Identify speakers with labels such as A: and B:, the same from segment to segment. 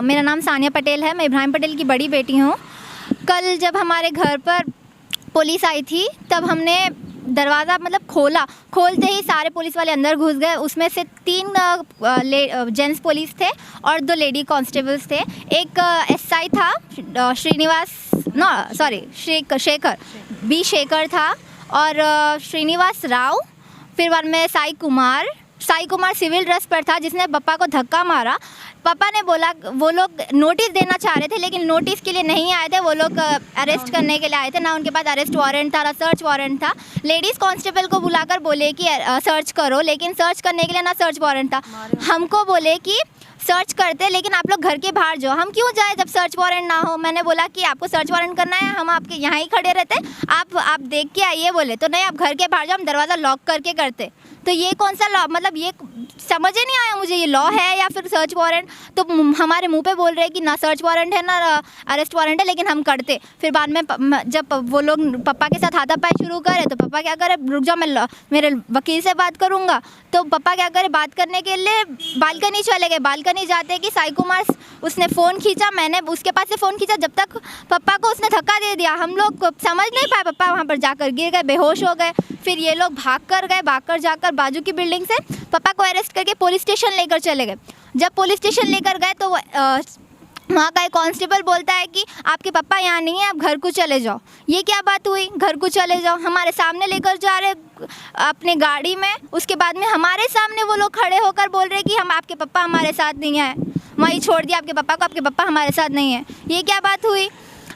A: मेरा नाम सानिया पटेल है, मैं इब्राहिम पटेल की बड़ी बेटी हूँ। कल जब हमारे घर पर पुलिस आई थी तब हमने दरवाज़ा खोलते ही सारे पुलिस वाले अंदर घुस गए। उसमें से 3 जेंट्स पुलिस थे और 2 लेडी कांस्टेबल्स थे। एक एसआई था शेखर बी शेखर था और श्रीनिवास राव, फिर बाद में साई कुमार सिविल ड्रेस पर था जिसने पापा को धक्का मारा। पापा ने बोला वो लोग नोटिस देना चाह रहे थे लेकिन नोटिस के लिए नहीं आए थे, वो लोग अरेस्ट करने के लिए आए थे। ना उनके पास अरेस्ट वारंट था ना सर्च वारंट था। लेडीज़ कांस्टेबल को बुलाकर बोले कि सर्च करो, लेकिन सर्च करने के लिए ना सर्च वारंट था। हमको बोले कि सर्च करते लेकिन आप लोग घर के बाहर जाओ। हम क्यों जाए जब सर्च वारंट ना हो। मैंने बोला कि आपको सर्च वारंट करना है, हम आपके यहाँ ही खड़े रहते, आप देख के आइए। बोले तो नहीं, आप घर के बाहर जाओ, हम दरवाज़ा लॉक करके करते। तो ये कौन सा लॉ, मतलब ये समझ ही नहीं आया मुझे, ये लॉ है या फिर सर्च वारंट। तो हमारे मुंह पे बोल रहे हैं कि ना सर्च वारंट है ना अरेस्ट वारंट है, लेकिन हम करते। फिर बाद में जब वो लोग पापा के साथ हाथापाई शुरू करे तो पापा क्या करे, रुक जाओ मैं मेरे वकील से बात करूँगा। तो पापा क्या करे, बात करने के लिए बालकनी चले गए। बालकनी जाते कि साई कुमार उसने फ़ोन खींचा, मैंने उसके पास से फ़ोन खींचा, जब तक पापा को उसने धक्का दे दिया। हम लोग समझ नहीं पाए, पापा वहाँ पर जाकर गिर गए, बेहोश हो गए। फिर ये लोग भागकर जाकर बाजू की बिल्डिंग से पापा को अरेस्ट करके पुलिस स्टेशन लेकर चले गए। जब पुलिस स्टेशन लेकर गए तो वहाँ का एक कांस्टेबल बोलता है कि आपके पापा यहाँ नहीं है, आप घर को चले जाओ। ये क्या बात हुई, घर को चले जाओ, हमारे सामने लेकर जा रहे अपने गाड़ी में। उसके बाद में हमारे सामने वो लोग खड़े होकर बोल रहे कि हम आपके पापा हमारे साथ नहीं आए, वहीं छोड़ दिया आपके पापा को, आपके पापा हमारे साथ नहीं है। ये क्या बात हुई।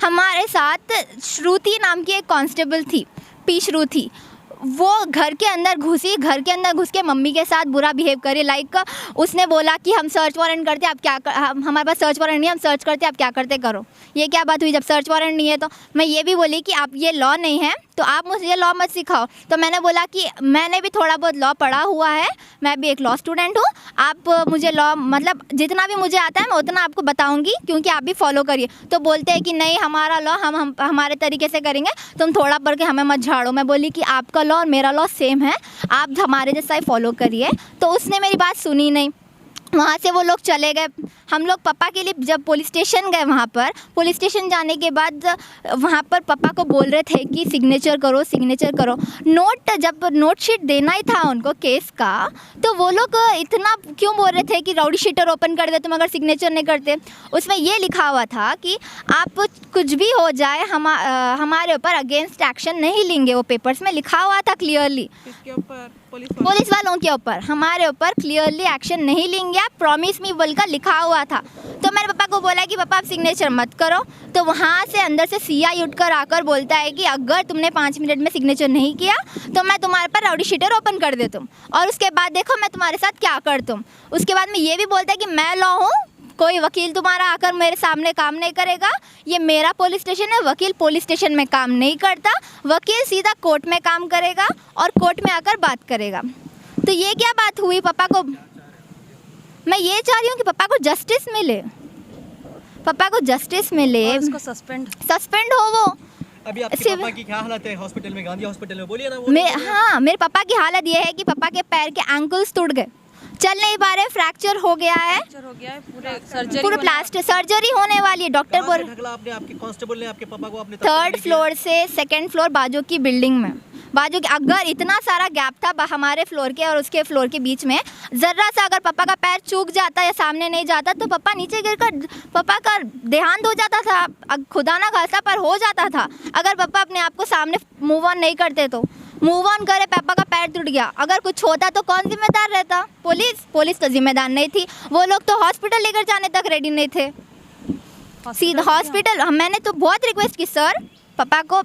A: हमारे साथ श्रुति नाम की एक कांस्टेबल थी, पी श्रुति, वो घर के अंदर घुस के मम्मी के साथ बुरा बिहेव करे। लाइक उसने बोला कि हम सर्च वारंट करते, आप क्या हमारे पास सर्च वारंट नहीं है, हम सर्च करते, आप क्या करते करो। ये क्या बात हुई, जब सर्च वारंट नहीं है। तो मैं ये भी बोली कि आप ये लॉ नहीं है तो आप मुझे ये लॉ मत सिखाओ। तो मैंने बोला कि मैंने भी थोड़ा बहुत लॉ पढ़ा हुआ है, मैं भी एक लॉ स्टूडेंट हूँ, आप मुझे लॉ मतलब जितना भी मुझे आता है मैं उतना आपको बताऊँगी, क्योंकि आप भी फॉलो करिए। तो बोलते हैं कि नहीं, हमारा लॉ हम हमारे तरीके से करेंगे, तुम थोड़ा पढ़ के हमें मत झाड़ो। मैं बोली कि आपका लॉ और मेरा लॉ सेम है, आप हमारे जैसा ही फॉलो करिए। तो उसने मेरी बात सुनी नहीं, वहाँ से वो लोग चले गए। हम लोग पापा के लिए जब पुलिस स्टेशन गए, वहाँ पर पुलिस स्टेशन जाने के बाद वहाँ पर पापा को बोल रहे थे कि सिग्नेचर करो। जब नोट शीट देना ही था उनको केस का, तो वो लोग इतना क्यों बोल रहे थे कि राउडी शीटर ओपन कर दे तुम अगर सिग्नेचर नहीं करते। उसमें ये लिखा हुआ था कि आप कुछ भी हो जाए हमारे ऊपर अगेंस्ट एक्शन नहीं लेंगे। वो पेपर्स में लिखा हुआ था क्लियरली, पुलिस वालों के ऊपर, हमारे ऊपर क्लियरली एक्शन नहीं लेंगे, आप प्रॉमिस मी बोलकर लिखा हुआ था। तो मेरे पापा को बोला कि पापा आप सिग्नेचर मत करो। तो वहाँ से अंदर से सीआई उठकर आकर बोलता है कि अगर तुमने 5 मिनट में सिग्नेचर नहीं किया तो मैं तुम्हारे पर राउडी शीटर ओपन कर देता हूँ, और उसके बाद देखो मैं तुम्हारे साथ क्या करता हूँ। उसके बाद में ये भी बोलता है कि मैं लॉ हूँ, कोई वकील तुम्हारा आकर मेरे सामने काम नहीं करेगा, ये मेरा पुलिस स्टेशन है, वकील पुलिस स्टेशन में काम नहीं करता, वकील सीधा कोर्ट में काम करेगा और कोर्ट में आकर बात करेगा। तो ये क्या बात हुई। पापा को मैं ये चाह रही हूँ कि पापा को जस्टिस मिले,
B: उसको
A: सस्पेंड हो वो।
C: अभी आपके पापा की क्या हालत है हॉस्पिटल में, गांधी हॉस्पिटल में, बोलिए ना।
A: हाँ, मेरे पापा की हालत ये है कि पापा के पैर के एंकल्स टूट गए, चल नहीं पा रहे, फ्रैक्चर हो गया है, पूरे प्लास्टर सर्जरी होने वाली है। डॉक्टर बोल
C: आपके कांस्टेबल ने आपके पापा को अपने
A: 3rd फ्लोर से 2nd फ्लोर बाजू की बिल्डिंग में, अगर इतना सारा गैप था हमारे फ्लोर के और उसके फ्लोर के बीच में, ज़रा सा अगर पापा का पैर चूक जाता या सामने नहीं जाता तो पापा नीचे गिरकर पापा का देहांत हो जाता था, खुदा ना खास्ता पर हो जाता था। अगर पापा अपने आप को सामने मूव ऑन नहीं करते तो मूव ऑन करे, पापा का पैर टूट गया, अगर कुछ होता तो कौन जिम्मेदार रहता। पुलिस तो जिम्मेदार नहीं थी, वो लोग तो हॉस्पिटल लेकर जाने तक रेडी नहीं थे। सीधा हॉस्पिटल मैंने तो बहुत रिक्वेस्ट की, सर पापा को